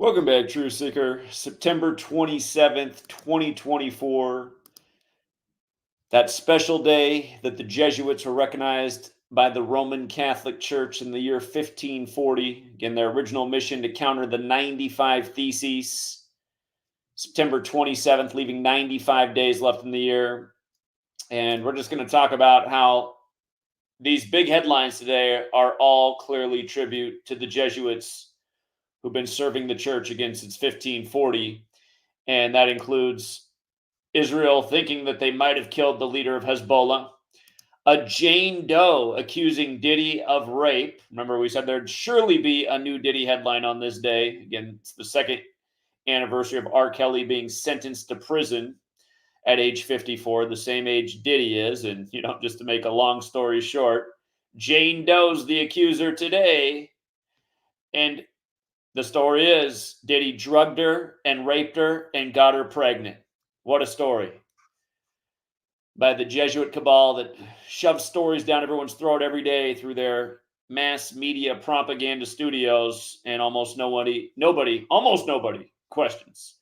Welcome back, True Seeker. September 27th, 2024. That special day that the Jesuits were recognized by the Roman Catholic Church in the year 1540. Again, their original mission to counter the 95 Theses. September 27th, leaving 95 days left in the year. And we're just going to talk about how these big headlines today are all clearly tribute to the Jesuits who've been serving the church again since 1540. And that includes Israel thinking that they might have killed the leader of Hezbollah, a Jane Doe accusing Diddy of rape. Remember, we said there'd surely be a new Diddy headline on this day. Again, it's the second anniversary of R. Kelly being sentenced to prison at age 54, the same age Diddy is. And, just to make a long story short, Jane Doe's the accuser today. And the story is Diddy drugged her and raped her and got her pregnant. What a story. By the Jesuit cabal that shoves stories down everyone's throat every day through their mass media propaganda studios, and almost nobody questions.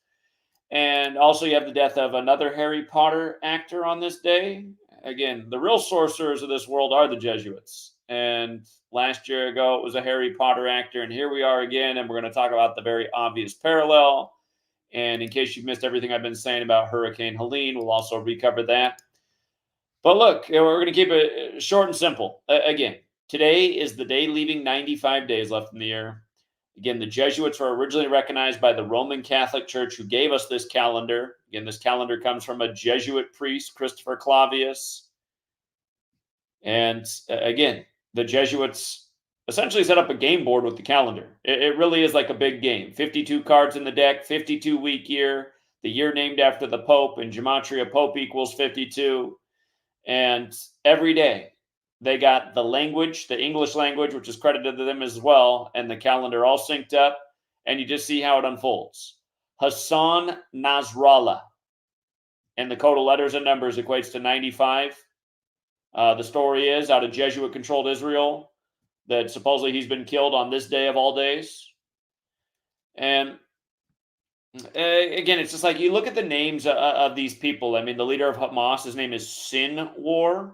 And also you have the death of another Harry Potter actor on this day. Again, the real sorcerers of this world are the Jesuits. And last year ago, it was a Harry Potter actor. And here we are again, and we're going to talk about the very obvious parallel. And in case you've missed everything I've been saying about Hurricane Helene, we'll also recover that. But look, we're going to keep it short and simple. Again, today is the day leaving 95 days left in the year. Again, the Jesuits were originally recognized by the Roman Catholic Church, who gave us this calendar. Again, this calendar comes from a Jesuit priest, Christopher Clavius. And again, the Jesuits essentially set up a game board with the calendar. It really is like a big game. 52 cards in the deck, 52-week year, the year named after the Pope, and Gematria Pope equals 52. And every day they got the language, the English language, which is credited to them as well, and the calendar all synced up, and you just see how it unfolds. Hassan Nasrallah. And the code of letters and numbers equates to 95. The story is out of Jesuit-controlled Israel that supposedly he's been killed on this day of all days. And again, it's just like you look at the names of these people. I mean, the leader of Hamas, his name is Sinwar.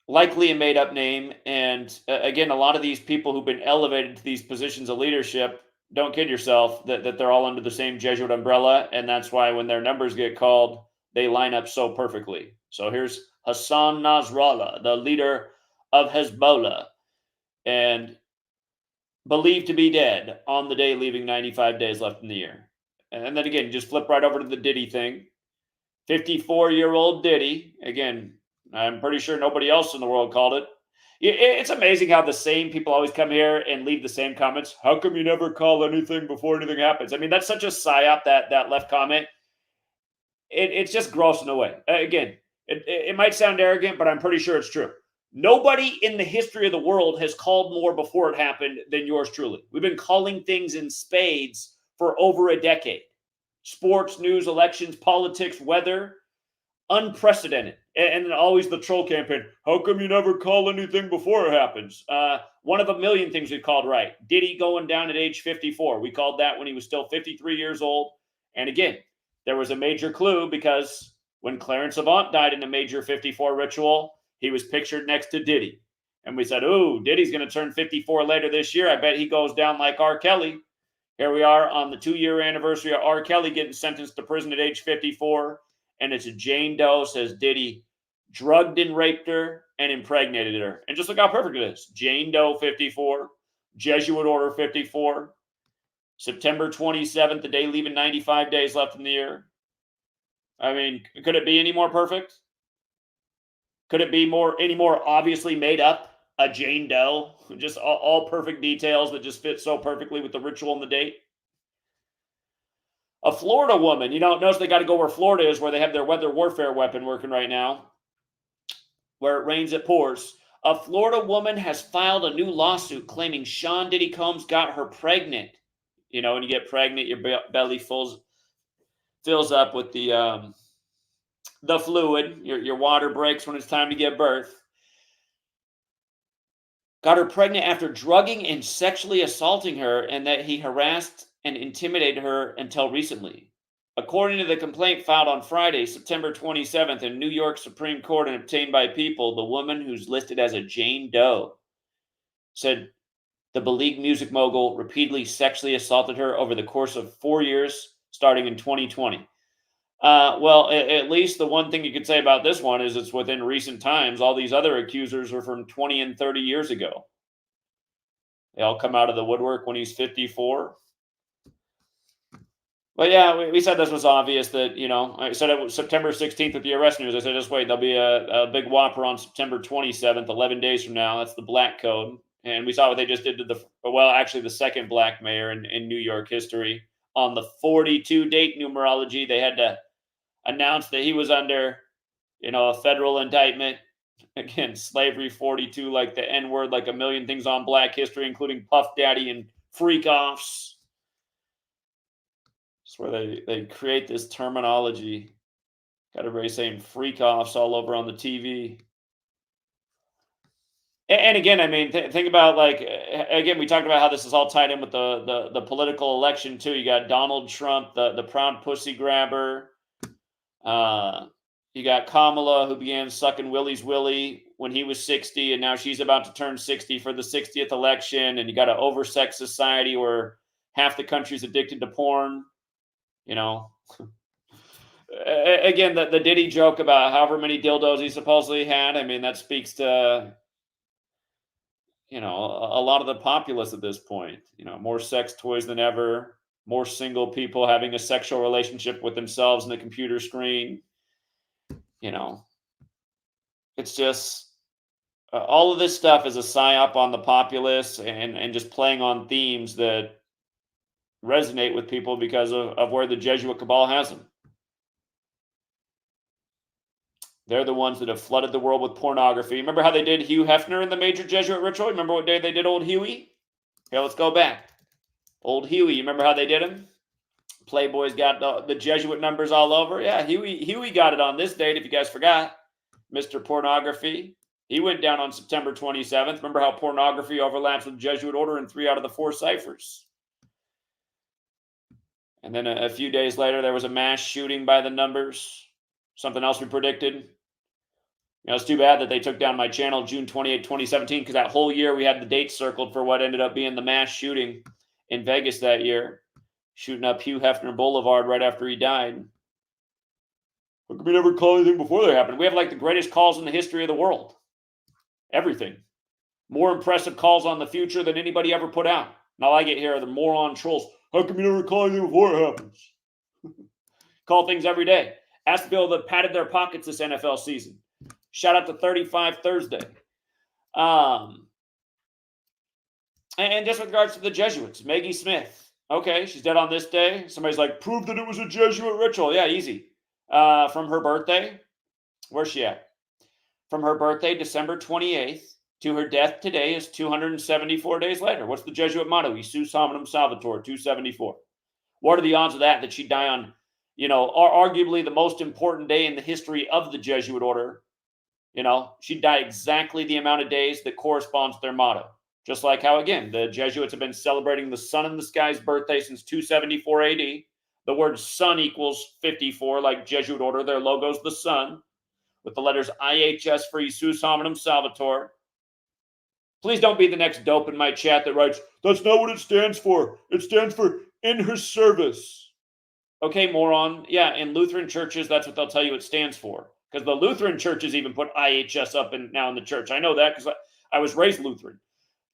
Likely a made-up name. And again, a lot of these people who've been elevated to these positions of leadership, don't kid yourself, that they're all under the same Jesuit umbrella. And that's why when their numbers get called, they line up so perfectly. So here's Hassan Nasrallah, the leader of Hezbollah, and believed to be dead on the day leaving 95 days left in the year. And then again, just flip right over to the Diddy thing. 54-year-old Diddy. Again, I'm pretty sure nobody else in the world called it. It's amazing how the same people always come here and leave the same comments. How come you never call anything before anything happens? I mean, that's such a psyop, that left comment. It's just gross in a way. Again, it might sound arrogant, but I'm pretty sure it's true. Nobody in the history of the world has called more before it happened than yours truly. We've been calling things in spades for over a decade. Sports, news, elections, politics, weather, unprecedented. And then always the troll campaign. How come you never call anything before it happens? One of a million things we called right. Diddy going down at age 54. We called that when he was still 53 years old. And again, there was a major clue because when Clarence Avant died in a major 54 ritual, he was pictured next to Diddy. And we said, ooh, Diddy's going to turn 54 later this year. I bet he goes down like R. Kelly. Here we are on the 2-year anniversary of R. Kelly getting sentenced to prison at age 54. And it's a Jane Doe, says Diddy drugged and raped her and impregnated her. And just look how perfect it is. Jane Doe 54, Jesuit Order 54, September 27th, the day leaving 95 days left in the year. I mean, could it be any more perfect? Could it be any more obviously made up? A Jane Doe, just all perfect details that just fit so perfectly with the ritual and the date. A Florida woman, notice they got to go where Florida is, where they have their weather warfare weapon working right now, where it rains, it pours. A Florida woman has filed a new lawsuit claiming Sean Diddy Combs got her pregnant. When you get pregnant, your belly fills up with the fluid. Your water breaks when it's time to give birth. got her pregnant after drugging and sexually assaulting her, and that he harassed and intimidated her until recently. According to the complaint filed on Friday, September 27th, in New York Supreme Court and obtained by People, the woman, who's listed as a Jane Doe, said the beleaguered music mogul repeatedly sexually assaulted her over the course of 4 years, starting in 2020. Well, at least the one thing you could say about this one is it's within recent times. All these other accusers are from 20 and 30 years ago. They all come out of the woodwork when he's 54. But yeah, we said this was obvious that, I said it was September 16th with the arrest news. I said, just wait, there'll be a big whopper on September 27th, 11 days from now. That's the black code. And we saw what they just did to the second black mayor in New York history. On the 42 date numerology, they had to announce that he was under, a federal indictment. Again, slavery 42, like the N word, like a million things on black history, including Puff Daddy and freak offs. It's where they create this terminology. Got everybody saying freak offs all over on the TV. And again, I mean, think about, like, again, we talked about how this is all tied in with the political election too. You got Donald Trump, the proud pussy grabber. You got Kamala, who began sucking Willie's willy when he was 60, and now she's about to turn 60 for the 60th election. And you got an oversex society where half the country's addicted to porn. Again, the Diddy joke about however many dildos he supposedly had. I mean, that speaks to, a lot of the populace at this point. More sex toys than ever, more single people having a sexual relationship with themselves in the computer screen. It's just all of this stuff is a psyop on the populace and just playing on themes that resonate with people because of where the Jesuit cabal has them. They're the ones that have flooded the world with pornography. Remember how they did Hugh Hefner in the major Jesuit ritual? Remember what day they did old Huey? Okay, let's go back. Old Huey, you remember how they did him? Playboy's got the Jesuit numbers all over. Yeah, Huey got it on this date, if you guys forgot. Mr. Pornography. He went down on September 27th. Remember how pornography overlaps with Jesuit order in 3 out of the 4 ciphers. And then a few days later, there was a mass shooting by the numbers. Something else we predicted. It's too bad that they took down my channel June 28, 2017, because that whole year we had the date circled for what ended up being the mass shooting in Vegas that year, shooting up Hugh Hefner Boulevard right after he died. How come we never call anything before that happened? We have like the greatest calls in the history of the world. Everything. More impressive calls on the future than anybody ever put out. And all I get here are the moron trolls. How come you never call anything before it happens? Call things every day. Ask the people that padded their pockets this NFL season. Shout out to 35 Thursday. And just with regards to the Jesuits, Maggie Smith. Okay, she's dead on this day. Somebody's like, prove that it was a Jesuit ritual. Yeah, easy. From her birthday, where's she at? From her birthday, December 28th, to her death today is 274 days later. What's the Jesuit motto? Isus hominum salvator, 274. What are the odds of that she'd die on, arguably the most important day in the history of the Jesuit order? She'd die exactly the amount of days that corresponds to their motto. Just like how, again, the Jesuits have been celebrating the sun in the sky's birthday since 274 AD. The word sun equals 54, like Jesuit order. Their logo's the sun, with the letters IHS for Isus hominum salvator. Please don't be the next dope in my chat that writes, that's not what it stands for. It stands for in her service. Okay, moron. Yeah, in Lutheran churches, that's what they'll tell you it stands for. Because the Lutheran churches even put IHS up now in the church. I know that because I was raised Lutheran.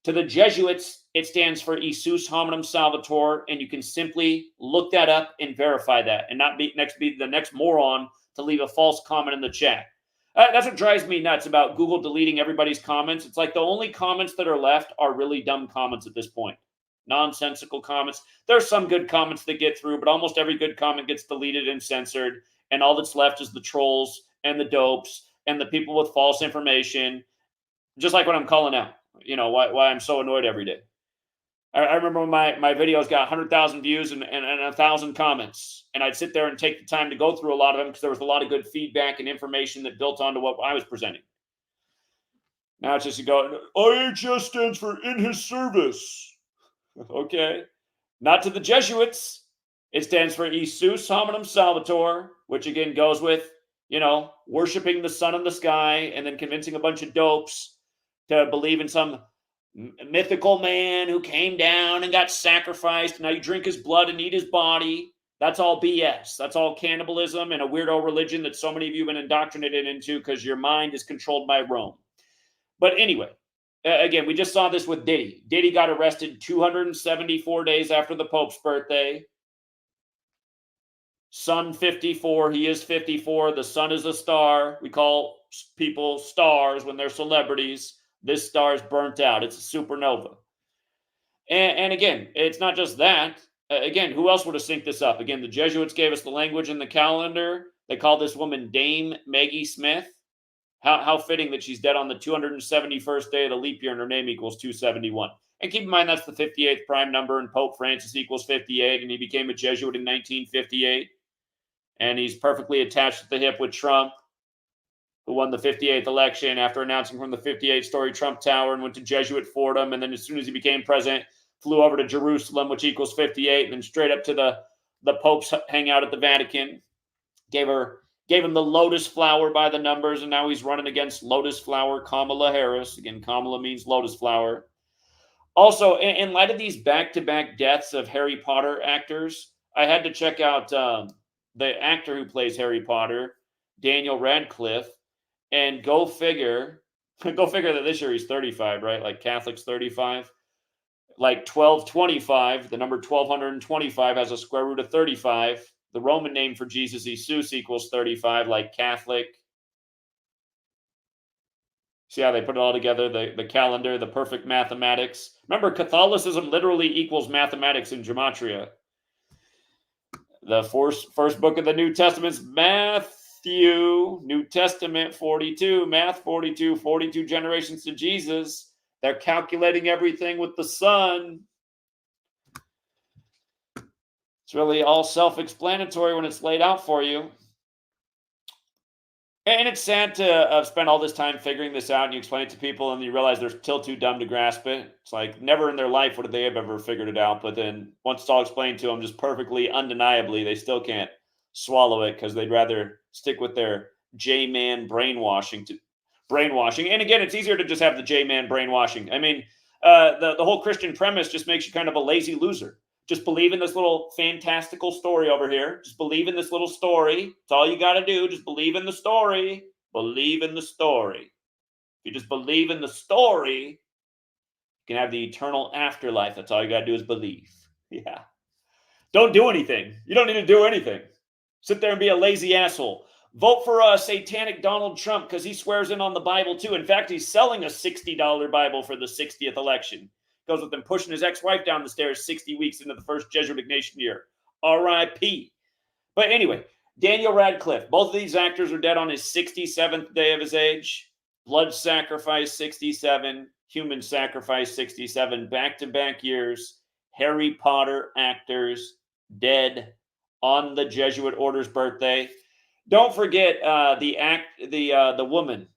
To the Jesuits, it stands for Isus hominum salvator, and you can simply look that up and verify that, and not be the next moron to leave a false comment in the chat. That's what drives me nuts about Google deleting everybody's comments. It's like the only comments that are left are really dumb comments at this point. Nonsensical comments. There's some good comments that get through, but almost every good comment gets deleted and censored, and all that's left is the trolls and the dopes and the people with false information, just like what I'm calling out. Why I'm so annoyed every day. I remember when my videos got 100,000 views and 1,000 comments, and I'd sit there and take the time to go through a lot of them because there was a lot of good feedback and information that built onto what I was presenting. Now it's just you go, IHS stands for in his service. Okay. Not to the Jesuits. It stands for Isus Hominum Salvator, which again goes with, worshiping the sun in the sky and then convincing a bunch of dopes to believe in some mythical man who came down and got sacrificed. Now you drink his blood and eat his body. That's all BS. That's all cannibalism and a weirdo religion that so many of you have been indoctrinated into because your mind is controlled by Rome. But anyway, again, we just saw this with Diddy. Diddy got arrested 274 days after the Pope's birthday. Sun 54, he is 54. The sun is a star. We call people stars when they're celebrities. This star is burnt out. It's a supernova. And again, it's not just that. Again, who else would have synced this up? Again, the Jesuits gave us the language in the calendar. They called this woman Dame Maggie Smith. How fitting that she's dead on the 271st day of the leap year and her name equals 271. And keep in mind, that's the 58th prime number, and Pope Francis equals 58, and he became a Jesuit in 1958. And he's perfectly attached at the hip with Trump, who won the 58th election after announcing from the 58-story Trump Tower and went to Jesuit Fordham. And then as soon as he became president, flew over to Jerusalem, which equals 58, and then straight up to the Pope's hangout at the Vatican. Gave him the lotus flower by the numbers, and now he's running against lotus flower Kamala Harris. Again, Kamala means lotus flower. Also, in light of these back-to-back deaths of Harry Potter actors, I had to check out the actor who plays Harry Potter, Daniel Radcliffe, and go figure that this year he's 35, right? Like Catholics 35. Like 1225, the number 1225 has a square root of 35. The Roman name for Jesus, Isus, equals 35, like Catholic. See how they put it all together, the calendar, the perfect mathematics. Remember, Catholicism literally equals mathematics in Gematria. The first book of the New Testament is Matthew, New Testament 42, math 42, 42 generations to Jesus. They're calculating everything with the sun. It's really all self-explanatory when it's laid out for you. And it's sad to spend all this time figuring this out, and you explain it to people and you realize they're still too dumb to grasp it. It's like never in their life would they have ever figured it out. But then once it's all explained to them, just perfectly, undeniably, they still can't swallow it because they'd rather stick with their J-man brainwashing. And again, it's easier to just have the J-man brainwashing. I mean, the whole Christian premise just makes you kind of a lazy loser. Just believe in this little fantastical story over here. Just believe in this little story. That's all you got to do. Just believe in the story. Believe in the story. If you just believe in the story, you can have the eternal afterlife. That's all you got to do is believe. Yeah. Don't do anything. You don't need to do anything. Sit there and be a lazy asshole. Vote for satanic Donald Trump because he swears in on the Bible too. In fact, he's selling a $60 Bible for the 60th election. Goes with him pushing his ex-wife down the stairs 60 weeks into the first Jesuit nation year. R.I.P. But anyway, Daniel Radcliffe. Both of these actors are dead on his 67th day of his age. Blood sacrifice, 67. Human sacrifice, 67. Back-to-back years. Harry Potter actors dead on the Jesuit order's birthday. Don't forget the woman,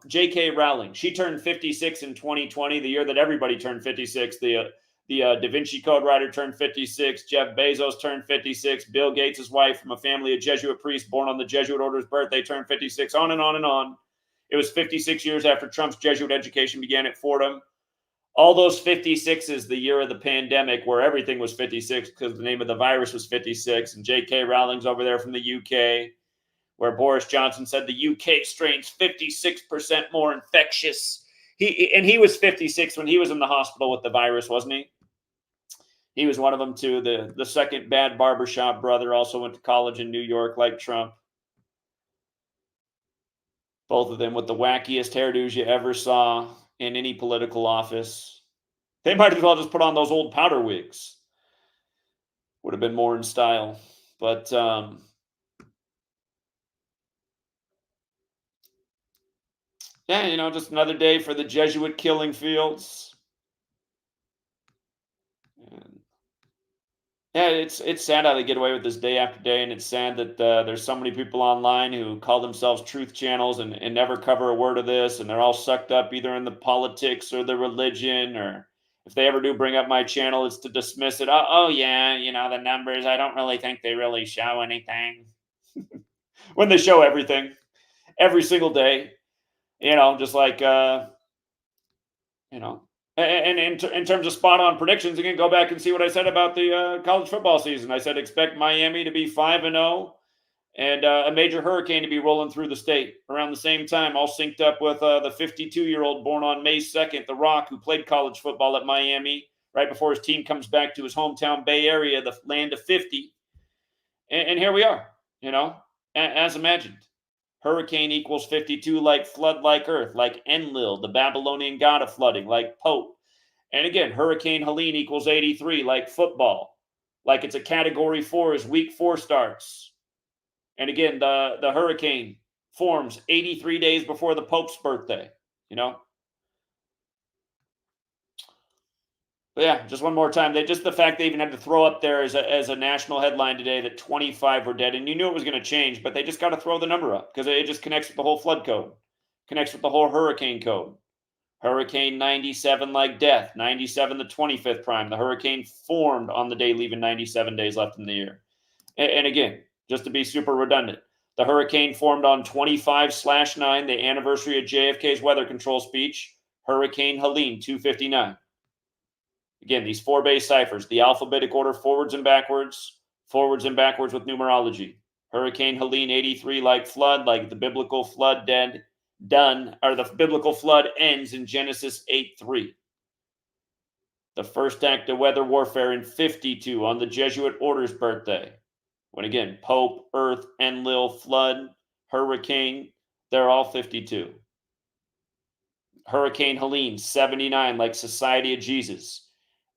J.K. Rowling. She turned 56 in 2020, the year that everybody turned 56. The Da Vinci Code writer turned 56. Jeff Bezos turned 56. Bill Gates' wife, from a family of Jesuit priests born on the Jesuit order's birthday, turned 56. On and on and on. It was 56 years after Trump's Jesuit education began at Fordham. All those 56s, the year of the pandemic, where everything was 56 because the name of the virus was 56. And J.K. Rowling's over there from the UK, where Boris Johnson said the UK strain's 56% more infectious. He was 56 when he was in the hospital with the virus, wasn't he? He was one of them too. The second bad barbershop brother also went to college in New York like Trump. Both of them with the wackiest hairdos you ever saw in any political office. They might as well just put on those old powder wigs. Would have been more in style. But yeah, just another day for the Jesuit killing fields. Yeah, it's sad how they get away with this day after day, and it's sad that there's so many people online who call themselves truth channels and never cover a word of this, and they're all sucked up either in the politics or the religion, or if they ever do bring up my channel, it's to dismiss it. Oh yeah, the numbers. I don't really think they really show anything. When they show everything every single day, just like you know. And in terms of spot on predictions, again, go back and see what I said about the college football season. I said expect Miami to be 5-0 and a major hurricane to be rolling through the state around the same time, all synced up with the 52-year-old born on May 2nd, The Rock, who played college football at Miami right before his team comes back to his hometown Bay Area, the land of 50. And here we are, as imagined. Hurricane equals 52, like flood, like earth, like Enlil, the Babylonian god of flooding, like Pope. And again, Hurricane Helene equals 83, like football, like it's a category 4 as week 4 starts. And again, the hurricane forms 83 days before the Pope's birthday, But yeah, just one more time. The fact they even had to throw up there as a national headline today that 25 were dead, and you knew it was going to change, but they just got to throw the number up because it just connects with the whole flood code, connects with the whole hurricane code. Hurricane 97 like death, 97 the 25th prime. The hurricane formed on the day, leaving 97 days left in the year. And again, just to be super redundant, the hurricane formed on 25/9, the anniversary of JFK's weather control speech, Hurricane Helene 259. Again, these 4 base ciphers, the alphabetic order forwards and backwards with numerology. Hurricane Helene 83 like flood, like the biblical flood the biblical flood ends in Genesis 8:3. The first act of weather warfare in 52 on the Jesuit order's birthday. When again, Pope, Earth, Enlil, flood, hurricane, they're all 52. Hurricane Helene 79 like Society of Jesus.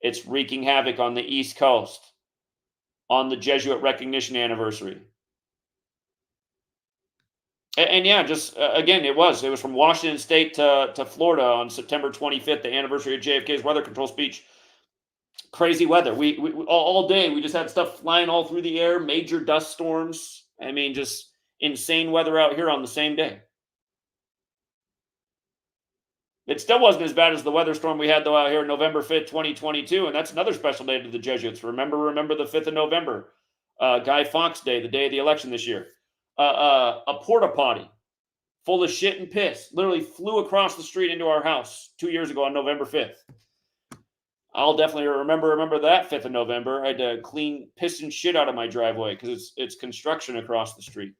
It's wreaking havoc on the East Coast on the Jesuit recognition anniversary. And yeah, just again, it was from Washington State to Florida on September 25th, the anniversary of JFK's weather control speech. Crazy weather. We all day we just had stuff flying all through the air, major dust storms. I mean, just insane weather out here on the same day. It still wasn't as bad as the weather storm we had, though, out here November 5th, 2022, and that's another special day to the Jesuits. Remember the 5th of November, Guy Fawkes Day, the day of the election this year. A porta potty full of shit and piss literally flew across the street into our house 2 years ago on November 5th. I'll definitely remember that 5th of November. I had to clean piss and shit out of my driveway because it's construction across the street.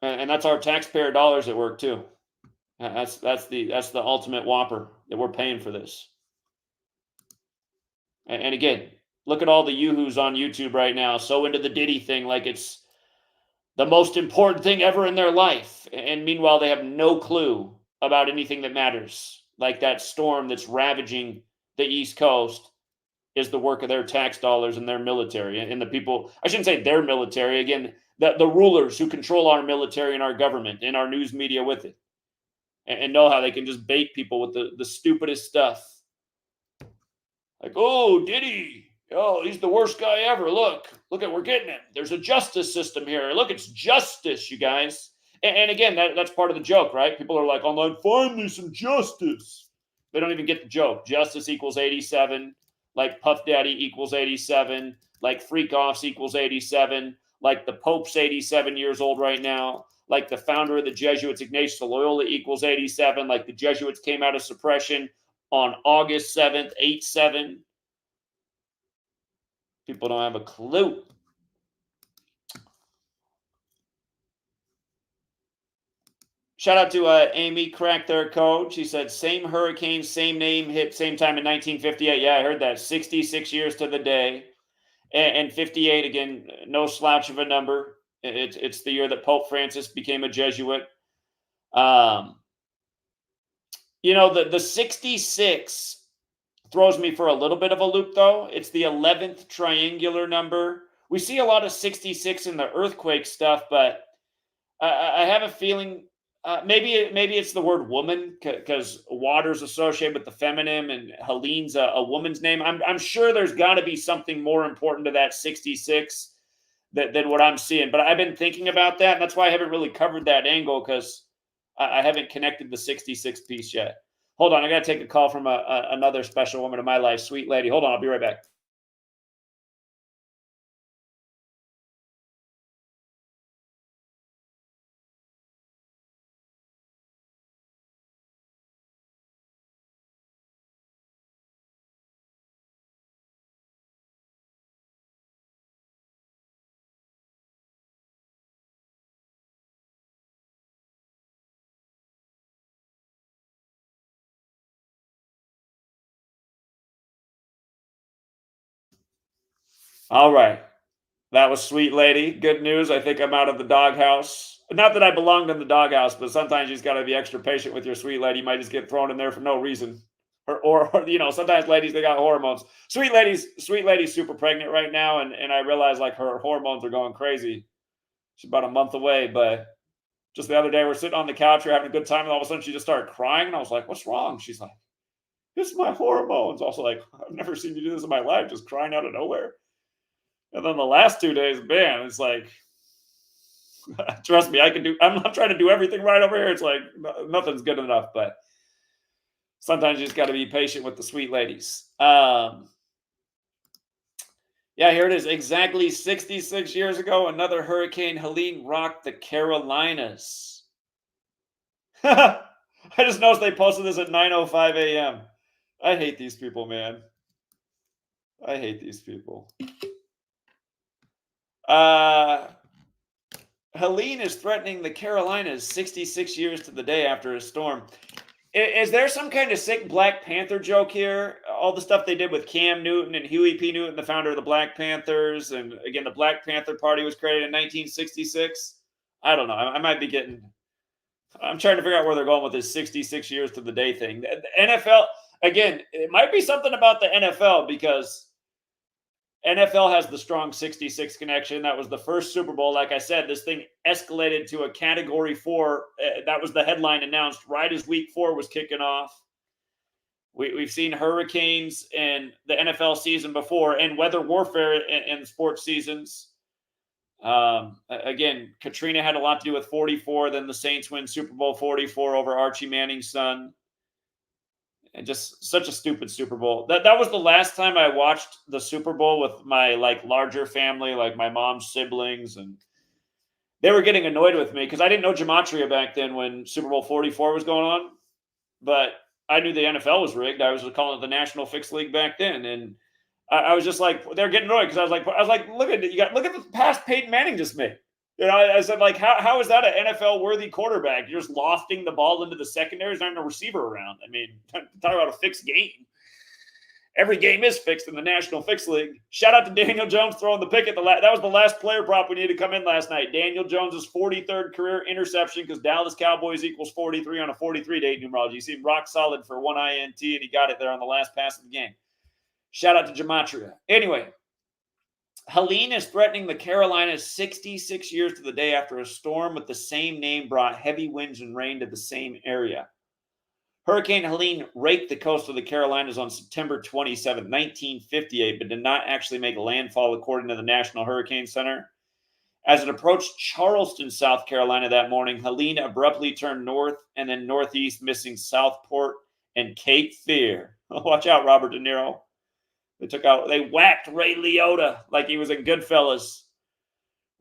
And that's our taxpayer dollars at work too. That's the ultimate whopper that we're paying for this. And again, look at all the yoo-hoos on YouTube right now, so into the Diddy thing like it's the most important thing ever in their life. And meanwhile, they have no clue about anything that matters. Like that storm that's ravaging the East Coast is the work of their tax dollars and their military. And the people, I shouldn't say their military, again, the rulers who control our military and our government and our news media with it. And know how they can just bait people with the stupidest stuff. Like, oh, Diddy, oh, he's the worst guy ever. Look, we're getting him. There's a justice system here. Look, it's justice, you guys. And again, that's part of the joke, right? People are like online, finally some justice. They don't even get the joke. Justice equals 87, like Puff Daddy equals 87, like Freak Offs equals 87, like the Pope's 87 years old right now, like the founder of the Jesuits, Ignatius Loyola, equals 87, like the Jesuits came out of suppression on August 7th, 8/7. People don't have a clue. Shout out to Amy, cracked their code. She said, same hurricane, same name, hit same time in 1958. Yeah, I heard that. 66 years to the day. And 58, again, no slouch of a number. It's the year that Pope Francis became a Jesuit. The 66 throws me for a little bit of a loop, though. It's the 11th triangular number. We see a lot of 66 in the earthquake stuff, but I have a feeling Maybe it's the word woman because water's associated with the feminine, and Helene's a woman's name. I'm sure there's got to be something more important to that 66 than what I'm seeing. But I've been thinking about that, and that's why I haven't really covered that angle because I haven't connected the 66 piece yet. Hold on, I got to take a call from another special woman in my life, sweet lady. Hold on, I'll be right back. All right. That was sweet lady. Good news. I think I'm out of the doghouse. Not that I belonged in the doghouse, but sometimes you just got to be extra patient with your sweet lady. You might just get thrown in there for no reason. Or sometimes ladies, they got hormones. Sweet lady's super pregnant right now, and I realize like her hormones are going crazy. She's about a month away, but just the other day we're sitting on the couch, we're having a good time, and all of a sudden she just started crying, and I was like, "What's wrong?" She's like, "It's my hormones." Also, like, I've never seen you do this in my life, just crying out of nowhere. And then the last 2 days, man, it's like, trust me, I'm not trying to do everything right over here. It's like nothing's good enough, but sometimes you just got to be patient with the sweet ladies. Yeah, here it is. Exactly 66 years ago, another Hurricane Helene rocked the Carolinas. I just noticed they posted this at 9:05 a.m. I hate these people, man. I hate these people. Helene is threatening the Carolinas 66 years to the day after a storm. Is there some kind of sick Black Panther joke here? All the stuff they did with Cam Newton and Huey P. Newton, the founder of the Black Panthers. And again, the Black Panther Party was created in 1966. I don't know. I might be getting. I'm trying to figure out where they're going with this 66 years to the day thing. The NFL, again, it might be something about the NFL because NFL has the strong 66 connection. That was the first Super Bowl. Like I said, this thing escalated to a category 4. That was the headline announced right as week 4 was kicking off. We've seen hurricanes in the NFL season before and weather warfare in sports seasons. Again, Katrina had a lot to do with 44. Then the Saints win Super Bowl 44 over Archie Manning's son. And just such a stupid Super Bowl. That was the last time I watched the Super Bowl with my like larger family, like my mom's siblings, and they were getting annoyed with me because I didn't know Gematria back then when Super Bowl 44 was going on, but I knew the NFL was rigged. I was calling it the National Fixed League back then, and I was just like, they're getting annoyed because I was like, look at it, look at the pass Peyton Manning just made. I said, like, how is that an NFL worthy quarterback? You're just lofting the ball into the secondary. There's not a receiver around. I mean, talk about a fixed game. Every game is fixed in the National Fixed League. Shout out to Daniel Jones throwing the pick at that was the last player prop we needed to come in last night. Daniel Jones's 43rd career interception because Dallas Cowboys equals 43 on a 43 date numerology. You see him rock solid for 1 INT, and he got it there on the last pass of the game. Shout out to Gematria. Anyway, Helene is threatening the Carolinas 66 years to the day after a storm with the same name brought heavy winds and rain to the same area. Hurricane Helene raked the coast of the Carolinas on September 27, 1958, but did not actually make landfall according to the National Hurricane Center. As it approached Charleston, South Carolina that morning, Helene abruptly turned north and then northeast, missing Southport and Cape Fear. Watch out, Robert De Niro. They whacked Ray Liotta like he was in Goodfellas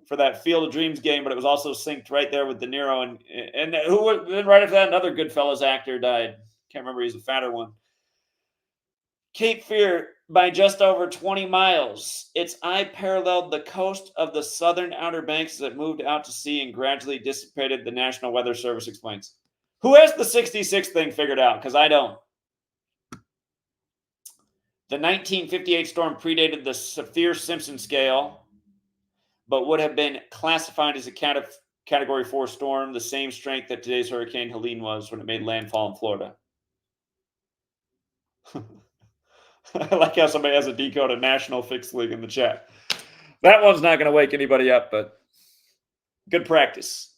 for that Field of Dreams game, but it was also synced right there with De Niro. And who was, then right after that, another Goodfellas actor died. Can't remember, he's a fatter one. Cape Fear by just over 20 miles. Its eye paralleled the coast of the southern Outer Banks as it moved out to sea and gradually dissipated, the National Weather Service explains. Who has the 66 thing figured out? Because I don't. The 1958 storm predated the Saffir-Simpson scale, but would have been classified as a Category 4 storm, the same strength that today's Hurricane Helene was when it made landfall in Florida. I like how somebody has a decoded National Fixed League in the chat. That one's not going to wake anybody up, but good practice.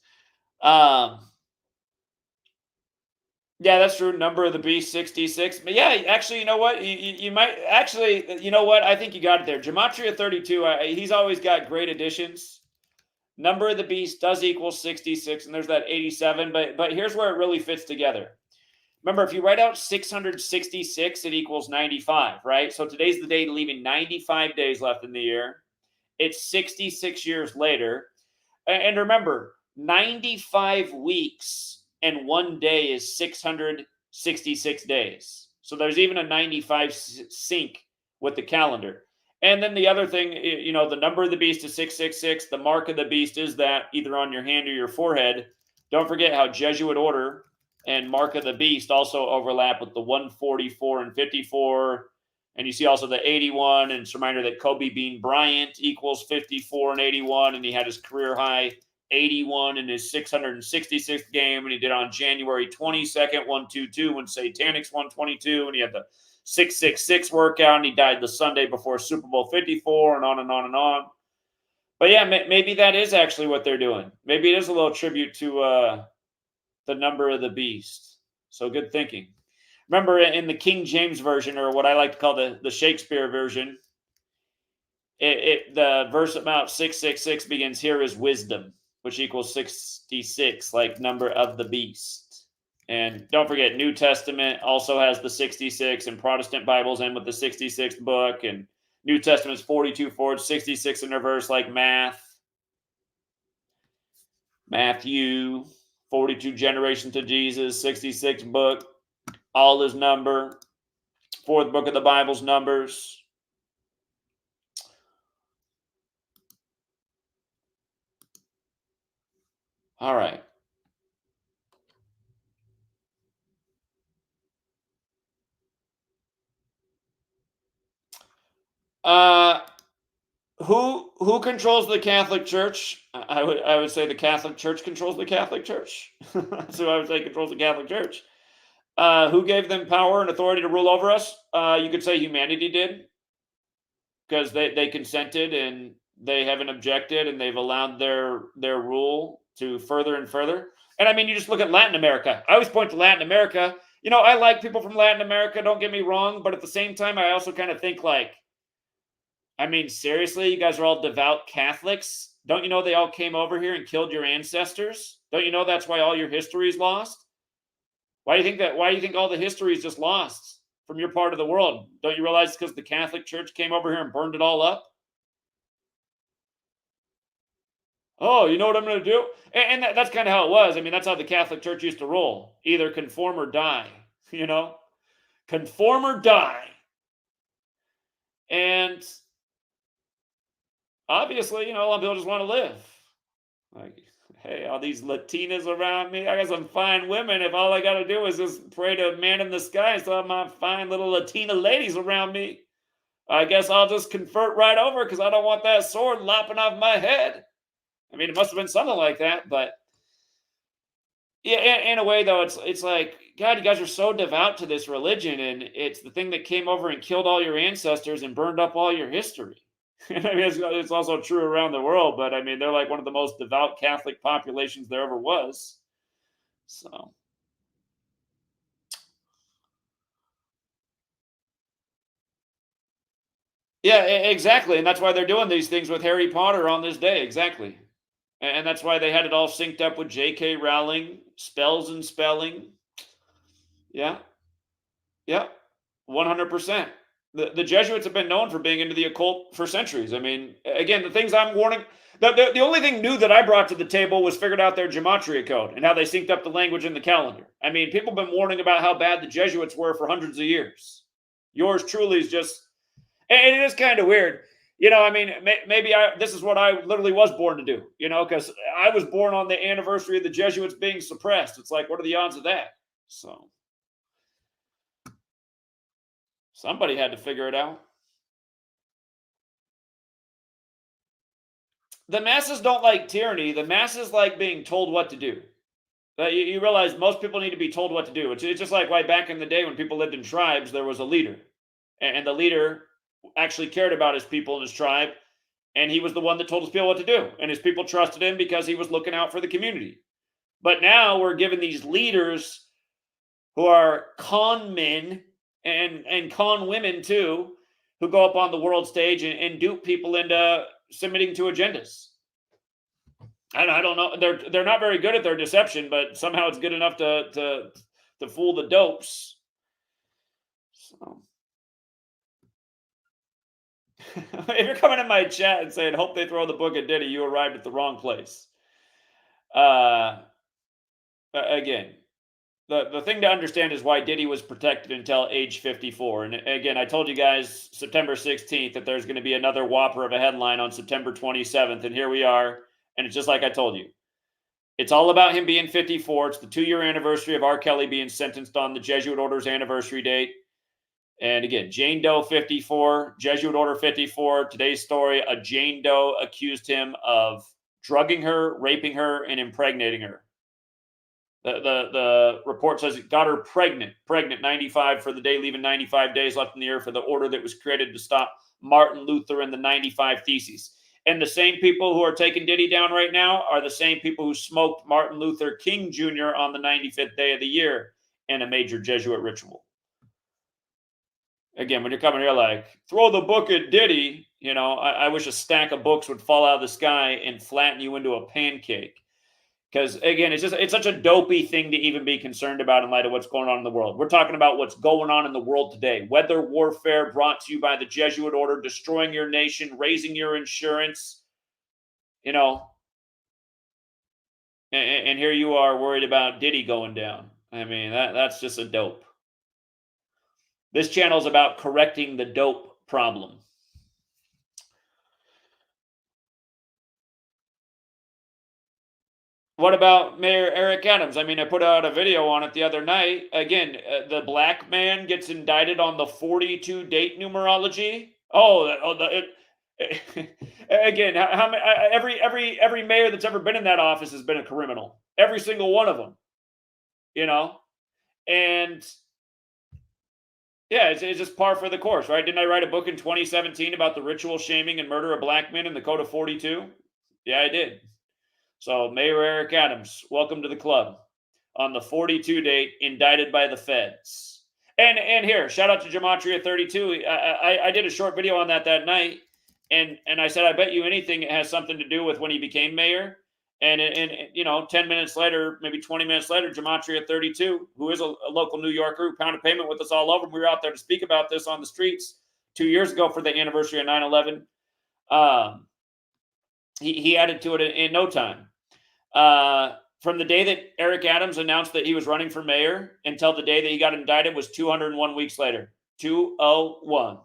Yeah, that's true. Number of the beast, 66. But yeah, actually, you know what? You might actually, you know what? I think you got it there. Gematria 32, he's always got great additions. Number of the beast does equal 66, and there's that 87. But here's where it really fits together. Remember, if you write out 666, it equals 95, right? So today's the day leaving 95 days left in the year. It's 66 years later. And remember, 95 weeks and 1 day is 666 days. So there's even a 95 sync with the calendar. And then the other thing, the number of the beast is 666. The mark of the beast is that either on your hand or your forehead. Don't forget how Jesuit order and mark of the beast also overlap with the 144 and 54. And you see also the 81, and it's a reminder that Kobe Bean Bryant equals 54 and 81, and he had his career high 81 in his 666th game, and he did on January 22nd, 122, when Satanics 122, and he had the 666 workout, and he died the Sunday before Super Bowl 54, and on and on and on. But yeah, maybe that is actually what they're doing. Maybe it is a little tribute to the number of the beast. So good thinking. Remember, in the King James version, or what I like to call the Shakespeare version, the verse about 666 begins, "Here is wisdom," which equals 66, like number of the beast. And don't forget, New Testament also has the 66, and Protestant Bibles end with the 66th book, and New Testament's 42 forward, 66 in reverse, like Matthew, 42 generations to Jesus, 66 book, all his number. Fourth book of the Bible's Numbers. All right. Who controls the Catholic Church? I would say the Catholic Church controls the Catholic Church. So I would say controls the Catholic Church. Who gave them power and authority to rule over us? You could say humanity did, because they consented and they haven't objected, and they've allowed their rule to further and further. And I mean, you just look at Latin America. I always point to Latin America. I like people from Latin America, don't get me wrong, but at the same time, I also kind of think like, I mean, seriously, you guys are all devout Catholics. Don't you know they all came over here and killed your ancestors? Don't you know that's why all your history is lost? Why do you think that? Why do you think all the history is just lost from your part of the world? Don't you realize it's because the Catholic Church came over here and burned it all up? Oh, you know what I'm going to do? And that's kind of how it was. I mean, that's how the Catholic Church used to roll. Either conform or die, conform or die. And obviously, a lot of people just want to live. Like, hey, all these Latinas around me. I got some fine women. If all I got to do is just pray to a man in the sky, so I have my fine little Latina ladies around me, I guess I'll just convert right over because I don't want that sword lopping off my head. I mean, it must have been something like that, but yeah, in a way though, it's like, God, you guys are so devout to this religion, and it's the thing that came over and killed all your ancestors and burned up all your history. I mean, it's also true around the world, but I mean, they're like one of the most devout Catholic populations there ever was. So, yeah, exactly, and that's why they're doing these things with Harry Potter on this day, exactly, and that's why they had it all synced up with J.K. Rowling, spells and spelling. Yeah, yeah, 100%. The Jesuits have been known for being into the occult for centuries. I mean, again, the things I'm warning, the only thing new that I brought to the table was figured out their gematria code and how they synced up the language in the calendar. I mean, people have been warning about how bad the Jesuits were for hundreds of years. Yours truly is just, and it is kind of weird. I mean, maybe this is what I literally was born to do, because I was born on the anniversary of the Jesuits being suppressed. It's like, what are the odds of that? So somebody had to figure it out. The masses don't like tyranny. The masses like being told what to do. You realize most people need to be told what to do. It's just like why back in the day when people lived in tribes, there was a leader. And the leader actually cared about his people and his tribe. And he was the one that told his people what to do. And his people trusted him because he was looking out for the community. But now we're given these leaders who are con men and con women too, who go up on the world stage and dupe people into submitting to agendas. I don't know. They're not very good at their deception, but somehow it's good enough to fool the dopes. So. If you're coming in my chat and saying, "Hope they throw the book at Diddy," you arrived at the wrong place. Again, the thing to understand is why Diddy was protected until age 54. And again, I told you guys September 16th that there's going to be another whopper of a headline on September 27th, and here we are. And it's just like I told you. It's all about him being 54. It's the 2-year anniversary of R. Kelly being sentenced on the Jesuit order's anniversary date. And again, Jane Doe 54, Jesuit order 54. Today's story, a Jane Doe accused him of drugging her, raping her, and impregnating her. The report says it got her pregnant 95 for the day, leaving 95 days left in the year for the order that was created to stop Martin Luther and the 95 Theses. And the same people who are taking Diddy down right now are the same people who smoked Martin Luther King Jr. on the 95th day of the year in a major Jesuit ritual. Again, when you're coming here like, throw the book at Diddy, you know, I wish a stack of books would fall out of the sky and flatten you into a pancake. Because again, it's such a dopey thing to even be concerned about in light of what's going on in the world. We're talking about what's going on in the world today. Weather warfare brought to you by the Jesuit order, destroying your nation, raising your insurance, you know. And here you are worried about Diddy going down. I mean, that's just a dope. This channel is about correcting the dope problem. What about Mayor Eric Adams? I mean, I put out a video on it the other night. Again, the black man gets indicted on the 42 date numerology. Again, every mayor that's ever been in that office has been a criminal. Every single one of them. You know, and yeah, it's just par for the course, right? Didn't I write a book in 2017 about the ritual shaming and murder of black men in the Code of 42? Yeah, I did. So Mayor Eric Adams, welcome to the club. On the 42 date, indicted by the feds. And here, shout out to Gematria32. I did a short video on that night, and I said, I bet you anything it has something to do with when he became mayor. And you know, 10 minutes later, maybe 20 minutes later, Gematria32, who is a local New Yorker who pounded payment with us all over. We were out there to speak about this on the streets 2 years ago for the anniversary of 9/11. He added to it in no time. From the day that Eric Adams announced that he was running for mayor until the day that he got indicted was 201 weeks later. 201.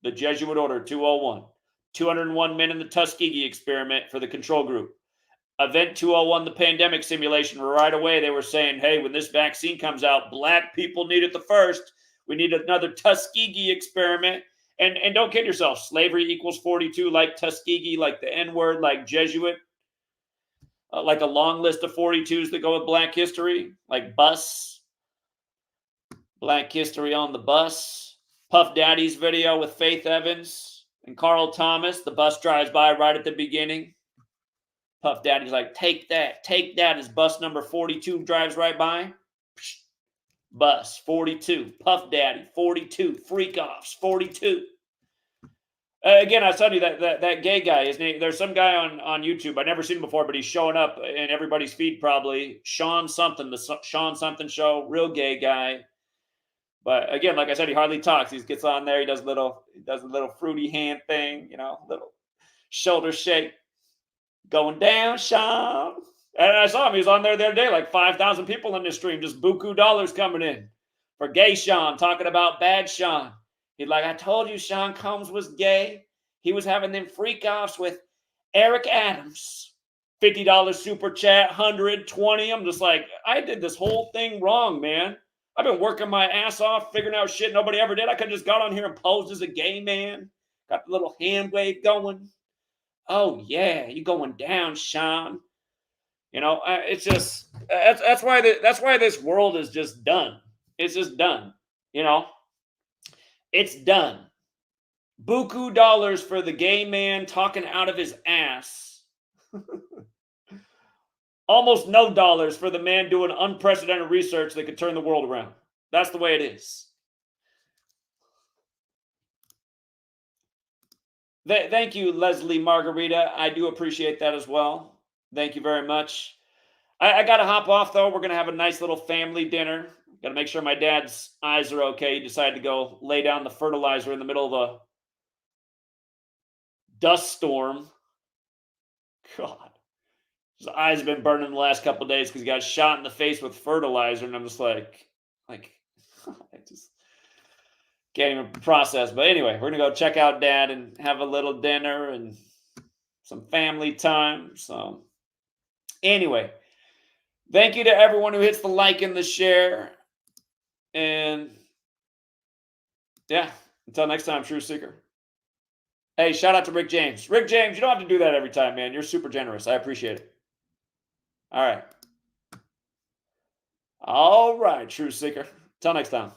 The Jesuit order, 201. 201 men in the Tuskegee experiment for the control group. Event 201, the pandemic simulation, right away they were saying, hey, when this vaccine comes out, black people need it the first. We need another Tuskegee experiment. And don't kid yourself, slavery equals 42, like Tuskegee, like the N-word, like Jesuit. Like a long list of 42s that go with Black history, like bus, Black history on the bus, Puff Daddy's video with Faith Evans and Carl Thomas. The bus drives by right at the beginning. Puff Daddy's like, take that as bus number 42 drives right by. Bus 42, Puff Daddy 42, freak offs 42. Again, I was telling you that gay guy, his name, there's some guy on YouTube, I've never seen him before, but he's showing up in everybody's feed probably. Sean something, the Sean something show, real gay guy. But again, like I said, he hardly talks. He gets on there, he does a little fruity hand thing, you know, little shoulder shake. Going down, Sean. And I saw him, he was on there the other day, like 5,000 people in this stream, just buku dollars coming in for gay Sean, talking about bad Sean. He's like, I told you Sean Combs was gay. He was having them freak offs with Eric Adams. $50 super chat, 120. I'm just like, I did this whole thing wrong, man. I've been working my ass off, figuring out shit nobody ever did. I could have just got on here and posed as a gay man. Got the little hand wave going. Oh, yeah, you going down, Sean. You know, it's just, that's why this world is just done. It's just done, you know. It's done. Buku dollars for the gay man talking out of his ass. Almost no dollars for the man doing unprecedented research that could turn the world around. That's the way it is. Thank you, Leslie Margarita. I do appreciate that as well. Thank you very much. I got to hop off, though. We're going to have a nice little family dinner. Got to make sure my dad's eyes are okay. He decided to go lay down the fertilizer in the middle of a dust storm. God. His eyes have been burning the last couple of days because he got shot in the face with fertilizer. And I'm just like, I just can't even process. But anyway, we're going to go check out Dad and have a little dinner and some family time. So anyway, thank you to everyone who hits the like and the share. And yeah, until next time, True Seeker. Hey, shout out to Rick James. Rick James, you don't have to do that every time, man. You're super generous. I appreciate it. All right. All right, True Seeker. Till next time.